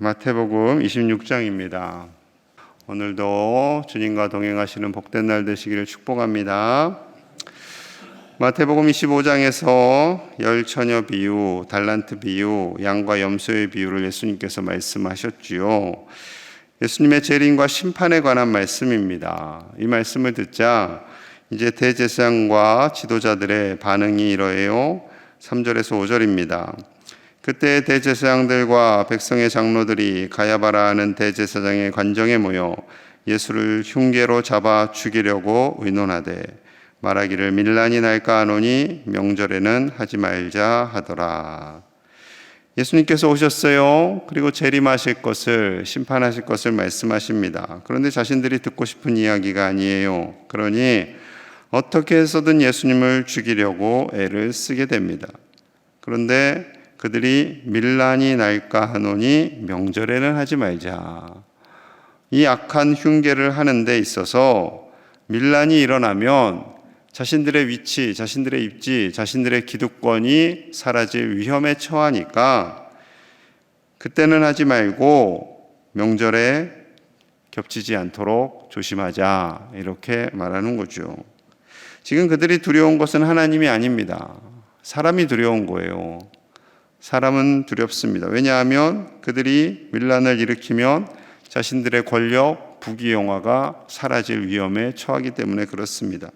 마태복음 26장입니다. 오늘도 주님과 동행하시는 복된 날 되시기를 축복합니다. 마태복음 25장에서 열처녀 비유, 달란트 비유, 양과 염소의 비유를 예수님께서 말씀하셨지요. 예수님의 재림과 심판에 관한 말씀입니다. 이 말씀을 듣자 이제 대제사장과 지도자들의 반응이 이러해요. 3절에서 5절입니다. 그때 대제사장들과 백성의 장로들이 가야바라 하는 대제사장의 관정에 모여 예수를 흉계로 잡아 죽이려고 의논하되 말하기를 밀란이 날까 하노니 명절에는 하지 말자 하더라. 예수님께서 오셨어요. 그리고 재림하실 것을, 심판하실 것을 말씀하십니다. 그런데 자신들이 듣고 싶은 이야기가 아니에요. 그러니 어떻게 해서든 예수님을 죽이려고 애를 쓰게 됩니다. 그런데 그들이 밀란이 날까 하노니 명절에는 하지 말자. 이 악한 흉계를 하는 데 있어서 밀란이 일어나면 자신들의 위치, 자신들의 입지, 자신들의 기득권이 사라질 위험에 처하니까 그때는 하지 말고 명절에 겹치지 않도록 조심하자, 이렇게 말하는 거죠. 지금 그들이 두려운 것은 하나님이 아닙니다. 사람이 두려운 거예요. 사람은 두렵습니다. 왜냐하면 그들이 밀란을 일으키면 자신들의 권력, 부귀영화가 사라질 위험에 처하기 때문에 그렇습니다.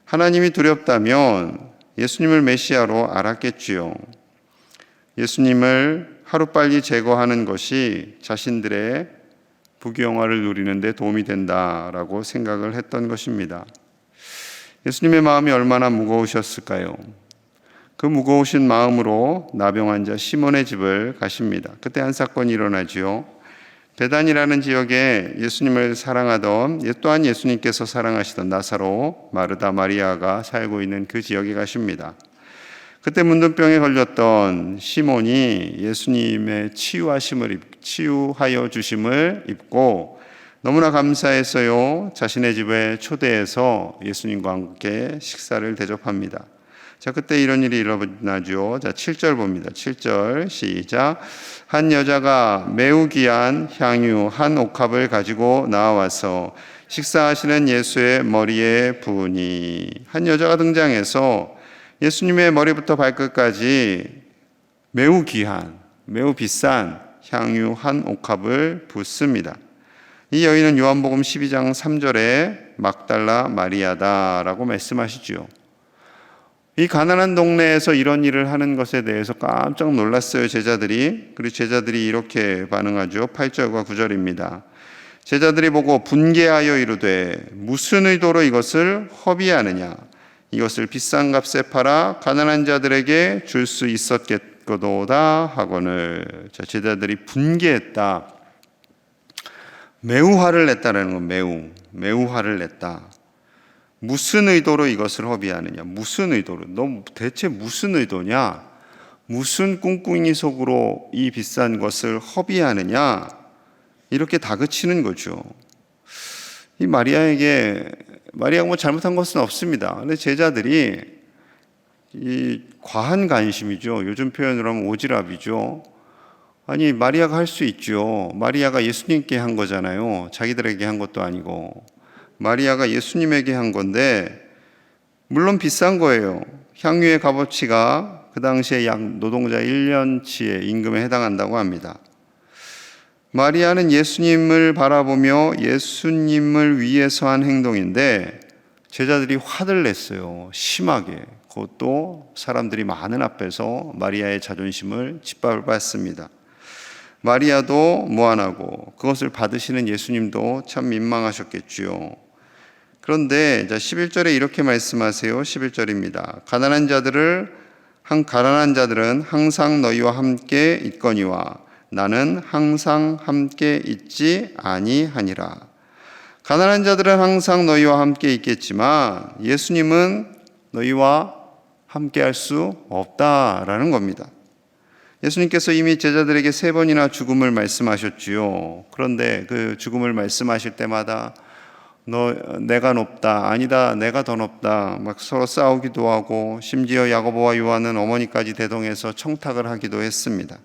하나님이 두렵다면 예수님을 메시아로 알았겠지요. 예수님을 하루빨리 제거하는 것이 자신들의 부귀영화를 누리는 데 도움이 된다라고 생각을 했던 것입니다. 예수님의 마음이 얼마나 무거우셨을까요? 그 무거우신 마음으로 나병 환자 시몬의 집을 가십니다. 그때 한 사건이 일어나지요. 베단이라는 지역에 예수님을 사랑하던, 또한 예수님께서 사랑하시던 나사로, 마르다, 마리아가 살고 있는 그 지역에 가십니다. 그때 문둥병에 걸렸던 시몬이 예수님의 치유하여 주심을 입고 너무나 감사해서요, 자신의 집에 초대해서 예수님과 함께 식사를 대접합니다. 자, 그때 이런 일이 일어나죠. 자, 7절 봅니다. 7절 시작. 한 여자가 매우 귀한 향유 한 옥합을 가지고 나와서 식사하시는 예수의 머리에 부으니, 한 여자가 등장해서 예수님의 머리부터 발끝까지 매우 귀한, 매우 비싼 향유 한 옥합을 붓습니다. 이 여인은 요한복음 12장 3절에 막달라 마리아다라고 말씀하시죠. 이 가난한 동네에서 이런 일을 하는 것에 대해서 깜짝 놀랐어요, 제자들이. 그리고 제자들이 이렇게 반응하죠. 8절과 9절입니다. 제자들이 보고 분개하여 이르되 무슨 의도로 이것을 허비하느냐? 이것을 비싼 값에 팔아 가난한 자들에게 줄 수 있었겠거도다 하거늘. 자, 제자들이 분개했다. 매우 화를 냈다라는 건 매우 화를 냈다. 무슨 의도로 이것을 허비하느냐? 무슨 의도로? 너 대체 무슨 의도냐? 무슨 꿍꿍이 속으로 이 비싼 것을 허비하느냐? 이렇게 다그치는 거죠. 이 마리아가 뭐 잘못한 것은 없습니다. 근데 제자들이 이 과한 관심이죠. 요즘 표현으로 하면 오지랖이죠. 아니, 마리아가 할 수 있죠. 마리아가 예수님께 한 거잖아요. 자기들에게 한 것도 아니고. 마리아가 예수님에게 한 건데 물론 비싼 거예요. 향유의 값어치가 그 당시에 약 노동자 1년치의 임금에 해당한다고 합니다. 마리아는 예수님을 바라보며 예수님을 위해서 한 행동인데 제자들이 화를 냈어요. 심하게. 그것도 사람들이 많은 앞에서 마리아의 자존심을 짓밟았습니다. 마리아도 무안하고 그것을 받으시는 예수님도 참 민망하셨겠지요. 그런데 11절에 이렇게 말씀하세요. 11절입니다. 가난한 자들은 항상 너희와 함께 있거니와 나는 항상 함께 있지 아니하니라. 가난한 자들은 항상 너희와 함께 있겠지만 예수님은 너희와 함께 할 수 없다라는 겁니다. 예수님께서 이미 제자들에게 3번이나 죽음을 말씀하셨지요. 그런데 그 죽음을 말씀하실 때마다 내가 높다, 아니다, 내가 더 높다, 막 서로 싸우기도 하고 심지어 야고보와 요한은 어머니까지 대동해서 청탁을 하기도 했습니다.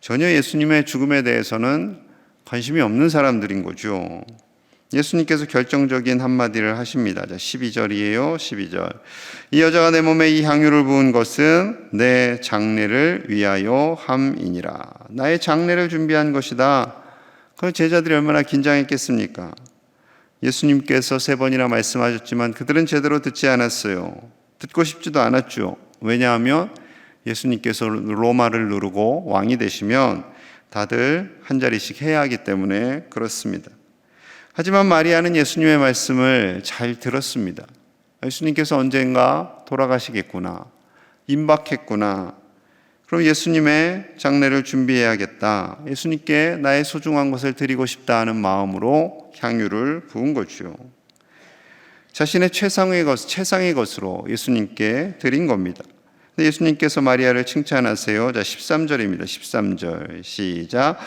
전혀 예수님의 죽음에 대해서는 관심이 없는 사람들인 거죠. 예수님께서 결정적인 한마디를 하십니다. 12절이에요. 12절. 이 여자가 내 몸에 이 향유를 부은 것은 내 장례를 위하여 함이니라. 나의 장례를 준비한 것이다. 그 제자들이 얼마나 긴장했겠습니까? 예수님께서 3번이나 말씀하셨지만 그들은 제대로 듣지 않았어요. 듣고 싶지도 않았죠. 왜냐하면 예수님께서 로마를 누르고 왕이 되시면 다들 한 자리씩 해야 하기 때문에 그렇습니다. 하지만 마리아는 예수님의 말씀을 잘 들었습니다. 예수님께서 언젠가 돌아가시겠구나, 임박했구나. 그럼 예수님의 장례를 준비해야겠다. 예수님께 나의 소중한 것을 드리고 싶다 하는 마음으로 향유를 부은 거죠. 자신의 최상의 것으로 예수님께 드린 겁니다. 예수님께서 마리아를 칭찬하세요. 자, 13절입니다. 13절 시작.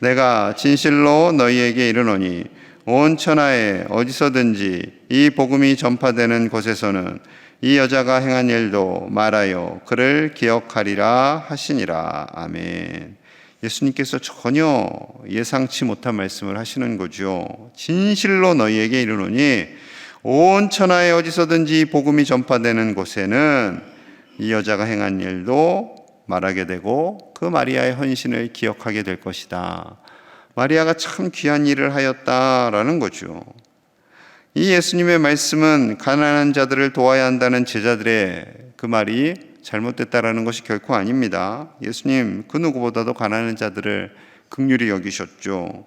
내가 진실로 너희에게 이르노니 온 천하에 어디서든지 이 복음이 전파되는 곳에서는 이 여자가 행한 일도 말하여 그를 기억하리라 하시니라. 아멘. 예수님께서 전혀 예상치 못한 말씀을 하시는 거죠. 진실로 너희에게 이르노니 온 천하에 어디서든지 복음이 전파되는 곳에는 이 여자가 행한 일도 말하게 되고 그 마리아의 헌신을 기억하게 될 것이다. 마리아가 참 귀한 일을 하였다라는 거죠. 이 예수님의 말씀은 가난한 자들을 도와야 한다는 제자들의 그 말이 잘못됐다라는 것이 결코 아닙니다. 예수님 그 누구보다도 가난한 자들을 긍휼히 여기셨죠.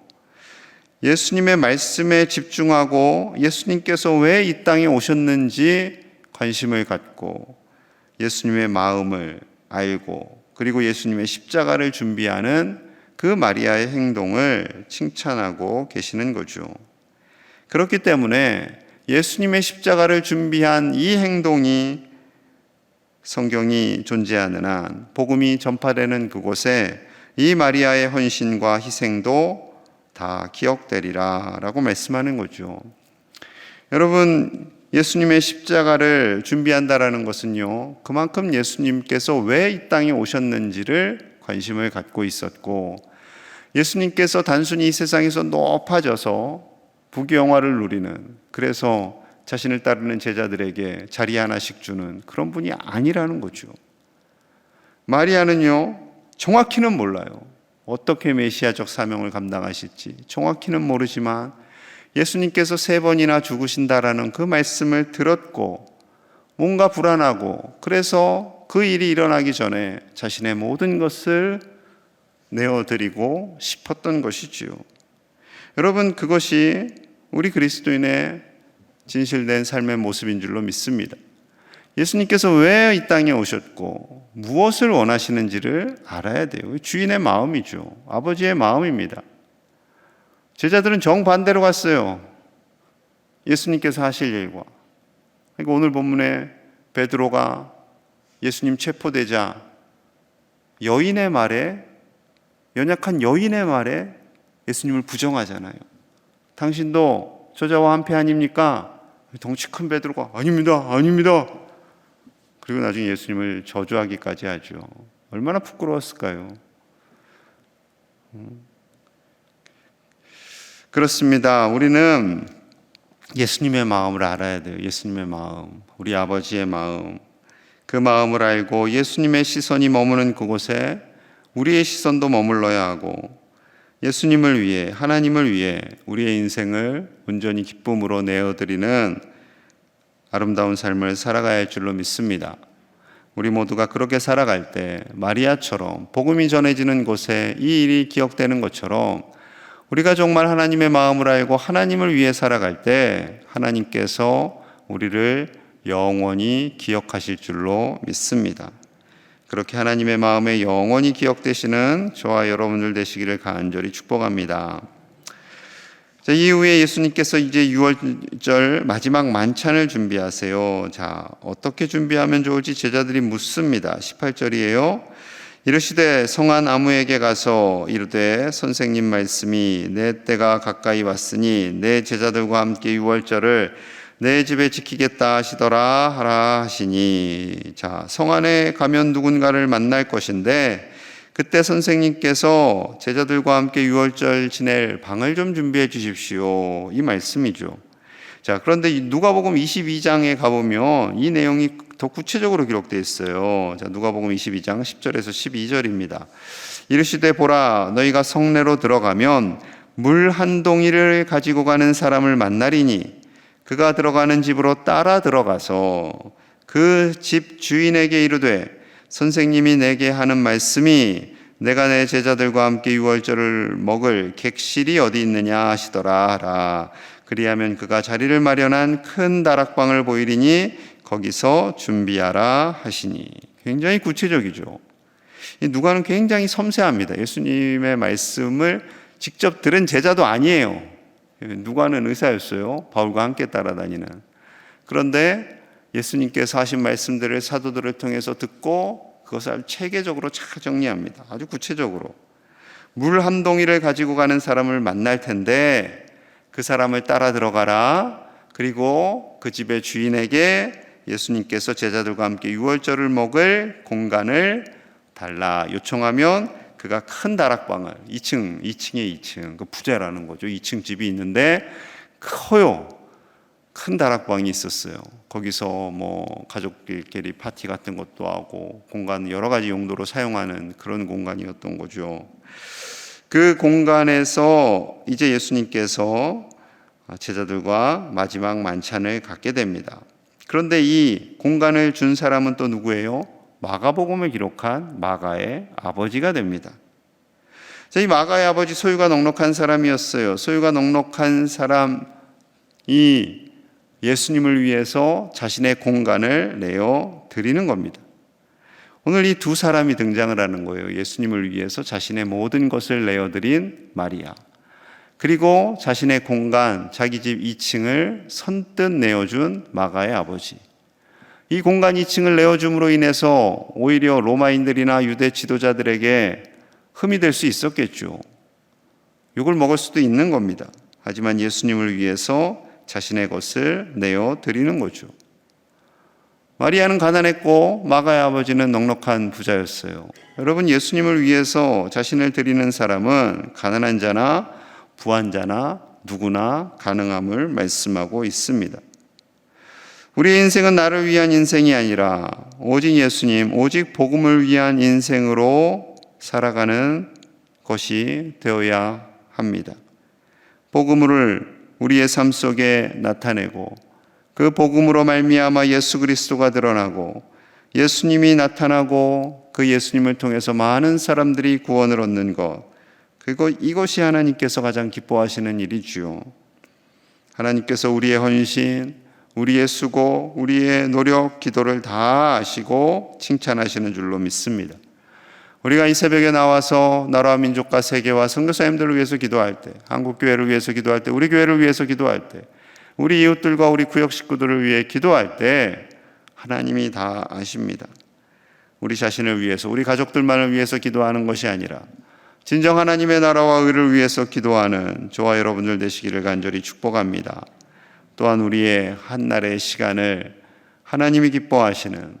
예수님의 말씀에 집중하고 예수님께서 왜 이 땅에 오셨는지 관심을 갖고 예수님의 마음을 알고 그리고 예수님의 십자가를 준비하는 그 마리아의 행동을 칭찬하고 계시는 거죠. 그렇기 때문에 예수님의 십자가를 준비한 이 행동이 성경이 존재하는 한 복음이 전파되는 그곳에 이 마리아의 헌신과 희생도 다 기억되리라 라고 말씀하는 거죠. 여러분, 예수님의 십자가를 준비한다라는 것은요, 그만큼 예수님께서 왜 이 땅에 오셨는지를 관심을 갖고 있었고, 예수님께서 단순히 이 세상에서 높아져서 부귀영화를 누리는, 그래서 자신을 따르는 제자들에게 자리 하나씩 주는 그런 분이 아니라는 거죠. 마리아는요, 정확히는 몰라요. 어떻게 메시아적 사명을 감당하실지 정확히는 모르지만 예수님께서 3번이나 죽으신다라는 그 말씀을 들었고 뭔가 불안하고 그래서 그 일이 일어나기 전에 자신의 모든 것을 내어드리고 싶었던 것이지요. 여러분, 그것이 우리 그리스도인의 진실된 삶의 모습인 줄로 믿습니다. 예수님께서 왜 이 땅에 오셨고 무엇을 원하시는지를 알아야 돼요. 주인의 마음이죠. 아버지의 마음입니다. 제자들은 정반대로 갔어요. 예수님께서 하실 일과. 그러니까 오늘 본문에 베드로가 예수님 체포되자 여인의 말에, 연약한 여인의 말에 예수님을 부정하잖아요. 당신도 저자와 한패 아닙니까? 덩치 큰 베드로가 아닙니다, 아닙니다. 그리고 나중에 예수님을 저주하기까지 하죠. 얼마나 부끄러웠을까요? 그렇습니다. 우리는 예수님의 마음을 알아야 돼요. 예수님의 마음, 우리 아버지의 마음. 그 마음을 알고 예수님의 시선이 머무는 그곳에 우리의 시선도 머물러야 하고 예수님을 위해, 하나님을 위해 우리의 인생을 온전히 기쁨으로 내어드리는 아름다운 삶을 살아가야 할 줄로 믿습니다. 우리 모두가 그렇게 살아갈 때 마리아처럼 복음이 전해지는 곳에 이 일이 기억되는 것처럼 우리가 정말 하나님의 마음을 알고 하나님을 위해 살아갈 때 하나님께서 우리를 영원히 기억하실 줄로 믿습니다. 그렇게 하나님의 마음에 영원히 기억되시는 저와 여러분들 되시기를 간절히 축복합니다. 자, 이후에 예수님께서 이제 6월절 마지막 만찬을 준비하세요. 자, 어떻게 준비하면 좋을지 제자들이 묻습니다. 18절이에요. 이르시되 성한 아무에게 가서 이르되 선생님 말씀이 내 때가 가까이 왔으니 내 제자들과 함께 6월절을 내 집에 지키겠다 하시더라 하라 하시니. 자, 성 안에 가면 누군가를 만날 것인데 그때 선생님께서 제자들과 함께 유월절 지낼 방을 좀 준비해 주십시오. 이 말씀이죠. 자, 그런데 누가복음 22장에 가보면 이 내용이 더 구체적으로 기록되어 있어요. 자, 누가복음 22장 10절에서 12절입니다. 이르시되 보라, 너희가 성내로 들어가면 물 한 동이를 가지고 가는 사람을 만나리니 그가 들어가는 집으로 따라 들어가서 그 집 주인에게 이르되 선생님이 내게 하는 말씀이 내가 내 제자들과 함께 유월절을 먹을 객실이 어디 있느냐 하시더라 하라. 그리하면 그가 자리를 마련한 큰 다락방을 보이리니 거기서 준비하라 하시니. 굉장히 구체적이죠. 누가는 굉장히 섬세합니다. 예수님의 말씀을 직접 들은 제자도 아니에요. 누가는 의사였어요. 바울과 함께 따라다니는. 그런데 예수님께서 하신 말씀들을 사도들을 통해서 듣고 그것을 체계적으로 잘 정리합니다. 아주 구체적으로. 물 한 동이를 가지고 가는 사람을 만날 텐데 그 사람을 따라 들어가라. 그리고 그 집의 주인에게 예수님께서 제자들과 함께 유월절을 먹을 공간을 달라 요청하면 그가 큰 다락방을 2층에 2층, 그 부자라는 거죠. 2층 집이 있는데 커요. 큰 다락방이 있었어요. 거기서 뭐 가족들끼리 파티 같은 것도 하고 공간 여러 가지 용도로 사용하는 그런 공간이었던 거죠. 그 공간에서 이제 예수님께서 제자들과 마지막 만찬을 갖게 됩니다. 그런데 이 공간을 준 사람은 또 누구예요? 마가복음을 기록한 마가의 아버지가 됩니다. 이 마가의 아버지 소유가 넉넉한 사람이었어요. 소유가 넉넉한 사람이 예수님을 위해서 자신의 공간을 내어 드리는 겁니다. 오늘 이 두 사람이 등장을 하는 거예요. 예수님을 위해서 자신의 모든 것을 내어드린 마리아, 그리고 자신의 공간, 자기 집 2층을 선뜻 내어준 마가의 아버지. 이 공간 2층을 내어줌으로 인해서 오히려 로마인들이나 유대 지도자들에게 흠이 될 수 있었겠죠. 욕을 먹을 수도 있는 겁니다. 하지만 예수님을 위해서 자신의 것을 내어드리는 거죠. 마리아는 가난했고 마가의 아버지는 넉넉한 부자였어요. 여러분, 예수님을 위해서 자신을 드리는 사람은 가난한 자나 부한 자나 누구나 가능함을 말씀하고 있습니다. 우리의 인생은 나를 위한 인생이 아니라 오직 예수님, 오직 복음을 위한 인생으로 살아가는 것이 되어야 합니다. 복음을 우리의 삶 속에 나타내고 그 복음으로 말미암아 예수 그리스도가 드러나고 예수님이 나타나고 그 예수님을 통해서 많은 사람들이 구원을 얻는 것, 그리고 이것이 하나님께서 가장 기뻐하시는 일이지요. 하나님께서 우리의 헌신, 우리의 수고, 우리의 노력, 기도를 다 아시고 칭찬하시는 줄로 믿습니다. 우리가 이 새벽에 나와서 나라와 민족과 세계와 선교사님들을 위해서 기도할 때, 한국교회를 위해서 기도할 때, 우리 교회를 위해서 기도할 때, 우리 이웃들과 우리 구역 식구들을 위해 기도할 때 하나님이 다 아십니다. 우리 자신을 위해서, 우리 가족들만을 위해서 기도하는 것이 아니라 진정 하나님의 나라와 의를 위해서 기도하는 저와 여러분들 되시기를 간절히 축복합니다. 또한 우리의 한날의 시간을 하나님이 기뻐하시는,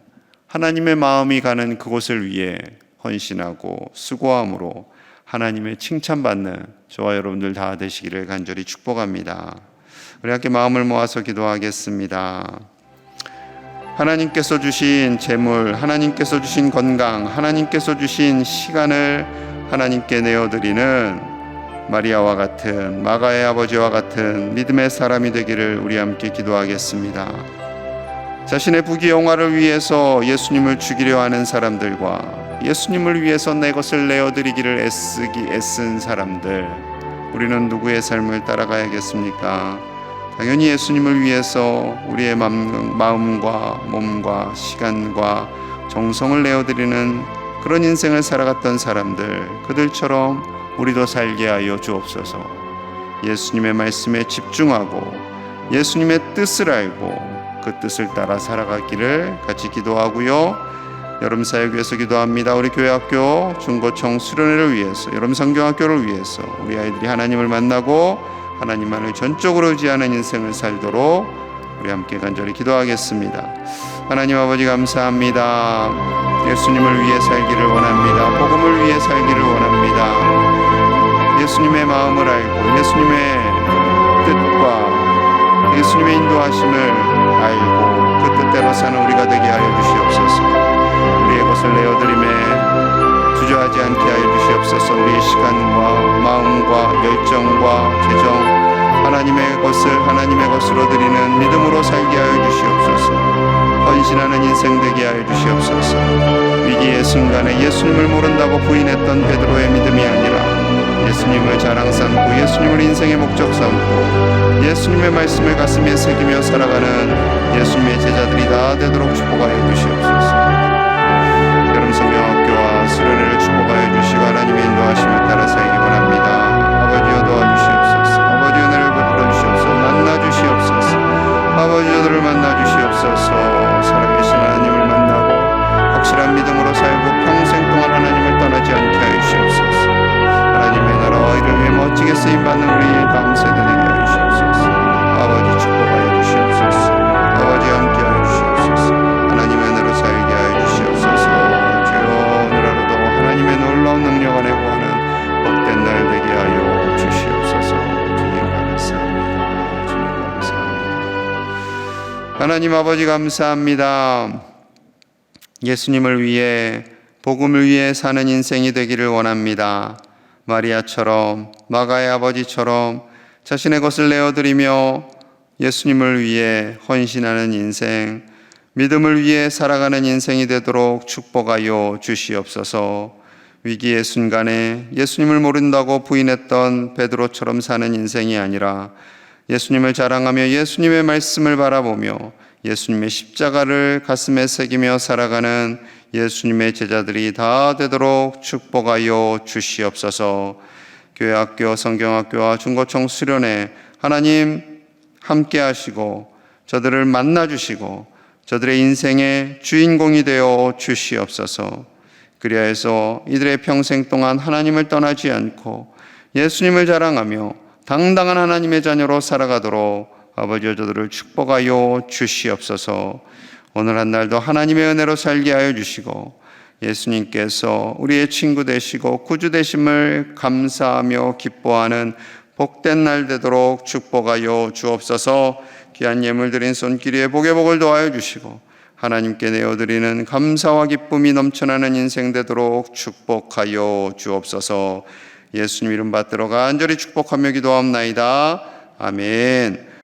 하나님의 마음이 가는 그곳을 위해 헌신하고 수고함으로 하나님의 칭찬받는 저와 여러분들 다 되시기를 간절히 축복합니다. 우리 함께 마음을 모아서 기도하겠습니다. 하나님께서 주신 재물, 하나님께서 주신 건강, 하나님께서 주신 시간을 하나님께 내어드리는 마리아와 같은, 마가의 아버지와 같은 믿음의 사람이 되기를 우리 함께 기도하겠습니다. 자신의 부귀영화를 위해서 예수님을 죽이려 하는 사람들과 예수님을 위해서 내 것을 내어드리기를 애쓴 사람들, 우리는 누구의 삶을 따라가야겠습니까? 당연히 예수님을 위해서 우리의 마음과 몸과 시간과 정성을 내어드리는 그런 인생을 살아갔던 사람들, 그들처럼 우리도 살게 하여 주옵소서. 예수님의 말씀에 집중하고 예수님의 뜻을 알고 그 뜻을 따라 살아가기를 같이 기도하고요. 여름 사역 위해서 기도합니다. 우리 교회학교 중고청 수련회를 위해서, 여름 성경학교를 위해서 우리 아이들이 하나님을 만나고 하나님만을 전적으로 의지하는 인생을 살도록 우리 함께 간절히 기도하겠습니다. 하나님 아버지 감사합니다. 예수님을 위해 살기를 원합니다. 복음을 위해 살기를 원합니다. 예수님의 마음을 알고 예수님의 뜻과 예수님의 인도하심을 알고 그 뜻대로 사는 우리가 되게 하여 주시옵소서. 우리의 것을 내어드림에 주저하지 않게 하여 주시옵소서. 우리의 시간과 마음과 열정과 재정 하나님의 것으로 드리는 믿음으로 살게 하여 주시옵소서. 헌신하는 인생 되게 하여 주시옵소서. 위기의 순간에 예수님을 모른다고 부인했던 베드로의 믿음이 아니라 예수님을 자랑 삼고 예수님을 인생의 목적 삼고 예수님의 말씀을 가슴에 새기며 살아가는 예수님의 제자들이 다 되도록 축복하여 주시옵소서. 여름 성경학교와 수련회를 축복하여 주시고 하나님의 인도하심을 따라 살기 원합니다. 아버지여 도와주시옵소서. 아버지 은혜를 베풀어 주시옵소서. 만나 주시옵소서. 아버지 저들을 만나 주시옵소서. 살아계신 하나님을 만나고 확실한 믿음으로 살고 평생 동안 하나님을 떠나지 않게 하여 주시옵소서. 하나님의 나라와 이를 위해 멋지게 쓰임받는 우리 다음 세대 되게 하여 주시옵소서. 아버지 축복하여 주시옵소서. 아버지 함께하여 주시옵소서. 하나님의 은혜로 살게 하여 주시옵소서. 주여 오늘 하루도 하나님의 놀라운 능력 안에 구하는 복된 날 되게 하여 주시옵소서. 주님 감사합니다. 주님 감사합니다. 하나님 아버지 감사합니다. 예수님을 위해 복음을 위해 사는 인생이 되기를 원합니다. 마리아처럼 마가의 아버지처럼 자신의 것을 내어드리며 예수님을 위해 헌신하는 인생, 믿음을 위해 살아가는 인생이 되도록 축복하여 주시옵소서. 위기의 순간에 예수님을 모른다고 부인했던 베드로처럼 사는 인생이 아니라 예수님을 자랑하며 예수님의 말씀을 바라보며 예수님의 십자가를 가슴에 새기며 살아가는 예수님의 제자들이 다 되도록 축복하여 주시옵소서. 교회학교, 성경학교와 중고청 수련회 하나님 함께 하시고 저들을 만나 주시고 저들의 인생의 주인공이 되어 주시옵소서. 그리하여서 이들의 평생 동안 하나님을 떠나지 않고 예수님을 자랑하며 당당한 하나님의 자녀로 살아가도록 아버지여 저들을 축복하여 주시옵소서. 오늘 한 날도 하나님의 은혜로 살게 하여 주시고 예수님께서 우리의 친구 되시고 구주 되심을 감사하며 기뻐하는 복된 날 되도록 축복하여 주옵소서. 귀한 예물 드린 손길에 복의 복을 더하여 주시고 하나님께 내어드리는 감사와 기쁨이 넘쳐나는 인생 되도록 축복하여 주옵소서. 예수님 이름 받들어 간절히 축복하며 기도하옵나이다. 아멘.